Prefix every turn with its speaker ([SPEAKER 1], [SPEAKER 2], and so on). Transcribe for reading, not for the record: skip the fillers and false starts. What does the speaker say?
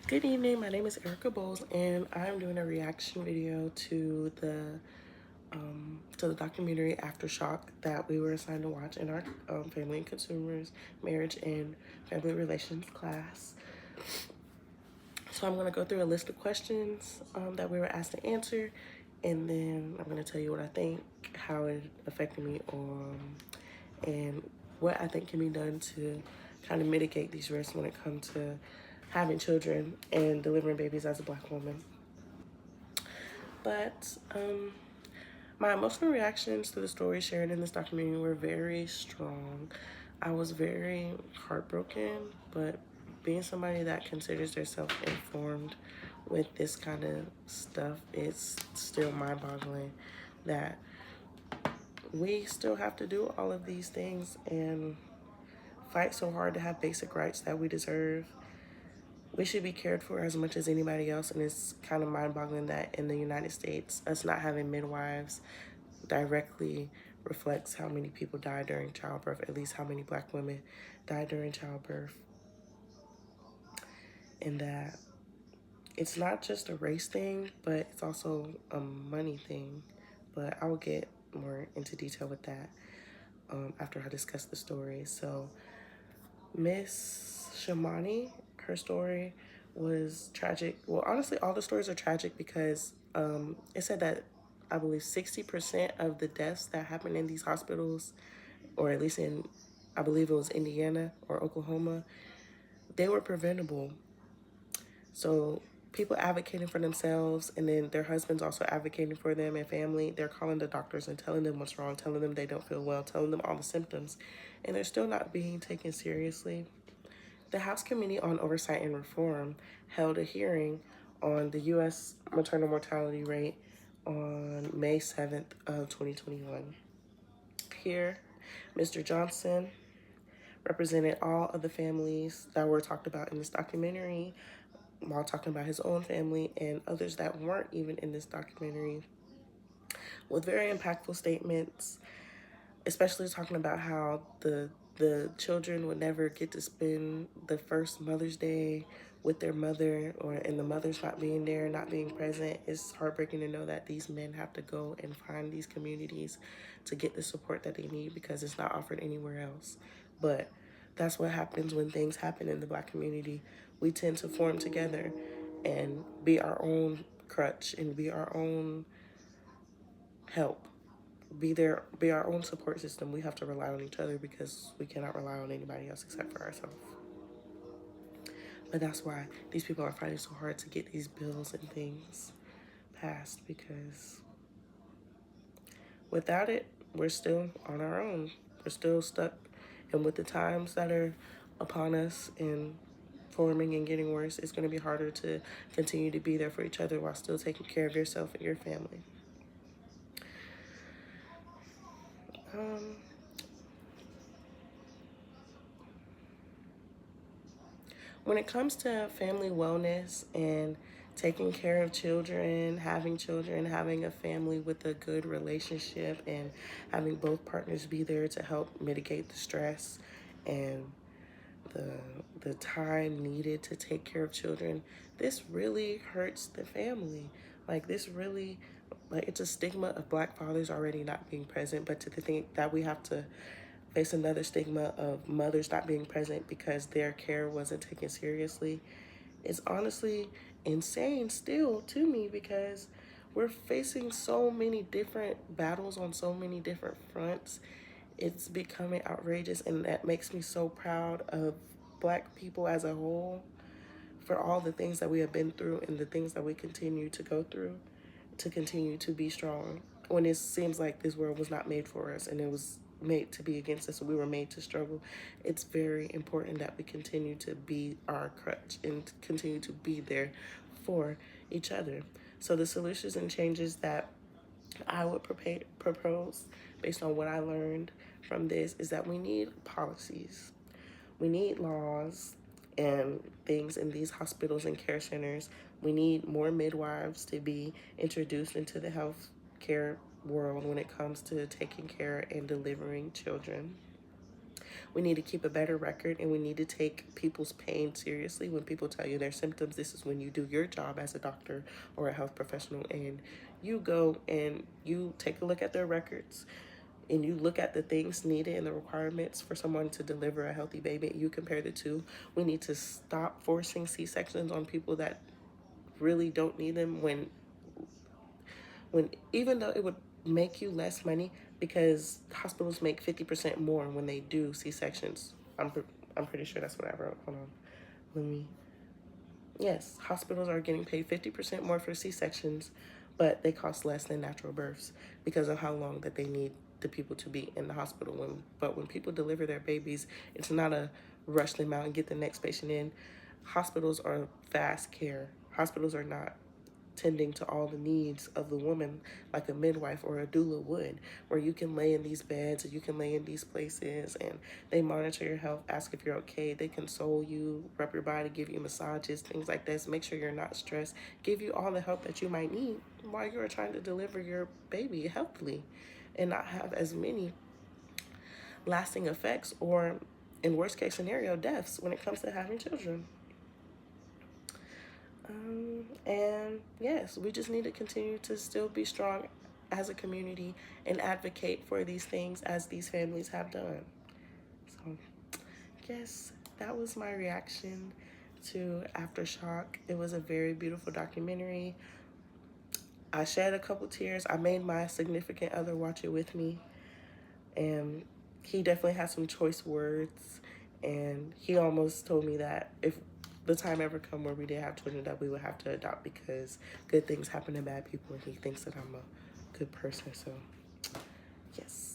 [SPEAKER 1] Good evening, my name is Erica Bowles and I'm doing a reaction video to the documentary Aftershock that we were assigned to watch in our family and consumers, marriage and family relations class. So I'm going to go through a list of questions that we were asked to answer, and then I'm going to tell you what I think, how it affected me, and what I think can be done to kind of mitigate these risks when it comes to having children and delivering babies as a Black woman. But my emotional reactions to the stories shared in this documentary were very strong. I was very heartbroken, but being somebody that considers themselves informed with this kind of stuff, it's still mind-boggling that we still have to do all of these things and fight so hard to have basic rights that we deserve. We should be cared for as much as anybody else, and it's kind of mind-boggling that in the United States, us not having midwives directly reflects how many people die during childbirth, at least how many Black women die during childbirth. And that it's not just a race thing, but it's also a money thing. But I will get more into detail with that after I discuss the story. So Miss Shamani, her story was tragic. Well, honestly, all the stories are tragic because it said that I believe 60% of the deaths that happen in these hospitals, or at least in, I believe it was Indiana or Oklahoma, they were preventable. So people advocating for themselves, and then their husbands also advocating for them and family, they're calling the doctors and telling them what's wrong, telling them they don't feel well, telling them all the symptoms, and they're still not being taken seriously. The House Committee on Oversight and Reform held a hearing on the U.S. maternal mortality rate on May 7th of 2021. Here, Mr. Johnson represented all of the families that were talked about in this documentary while talking about his own family and others that weren't even in this documentary with very impactful statements, especially talking about how the children would never get to spend the first Mother's Day with their mother, or and the mother's not being there, not being present. It's heartbreaking to know that these men have to go and find these communities to get the support that they need because it's not offered anywhere else. But that's what happens when things happen in the Black community. We tend to form together and be our own crutch and be our own help, be our own support system. We have to rely on each other because we cannot rely on anybody else except for ourselves. But that's why these people are fighting so hard to get these bills and things passed, because without it, we're still on our own. We're still stuck. And with the times that are upon us and forming and getting worse, it's going to be harder to continue to be there for each other while still taking care of yourself and your family. When it comes to family wellness and taking care of children, having a family with a good relationship, and having both partners be there to help mitigate the stress and the the time needed to take care of children, this really hurts the family. Like this really, like it's a stigma of Black fathers already not being present, but to think that we have to face another stigma of mothers not being present because their care wasn't taken seriously is honestly insane still to me, because we're facing so many different battles on so many different fronts. It's becoming outrageous, and that makes me so proud of Black people as a whole for all the things that we have been through and the things that we continue to go through to continue to be strong when it seems like this world was not made for us and it was made to be against us. We were made to struggle. It's very important that we continue to be our crutch and continue to be there for each other. So the solutions and changes that I would propose based on what I learned from this is that we need policies. We need laws and things in these hospitals and care centers. We need more midwives to be introduced into the health care world when it comes to taking care and delivering children. We need to keep a better record, and we need to take people's pain seriously. When people tell you their symptoms, this is when you do your job as a doctor or a health professional, and you go and you take a look at their records, and you look at the things needed and the requirements for someone to deliver a healthy baby, you compare the two. We need to stop forcing C-sections on people that really don't need them, when even though it would make you less money, because hospitals make 50% more when they do C-sections. I'm pretty sure that's what I wrote. Hold on. Let me. Yes, hospitals are getting paid 50% more for C-sections, but they cost less than natural births because of how long that they need the people to be in the hospital. But when people deliver their babies, it's not a rush them out and get the next patient in. Hospitals are fast care. Hospitals are not tending to all the needs of the woman like a midwife or a doula would, where you can lay in these beds and you can lay in these places and they monitor your health, ask if you're okay, they console you, rub your body, give you massages, things like this, make sure you're not stressed, give you all the help that you might need while you're trying to deliver your baby healthily and not have as many lasting effects or, in worst case scenario, deaths when it comes to having children. And yes, we just need to continue to still be strong as a community and advocate for these things as these families have done. So, yes, that was my reaction to Aftershock. It was a very beautiful documentary. I shed a couple tears. I made my significant other watch it with me. And he definitely had some choice words. And he almost told me that if the time ever come where we did have children, that we would have to adopt because good things happen to bad people, and he thinks that I'm a good person. So yes.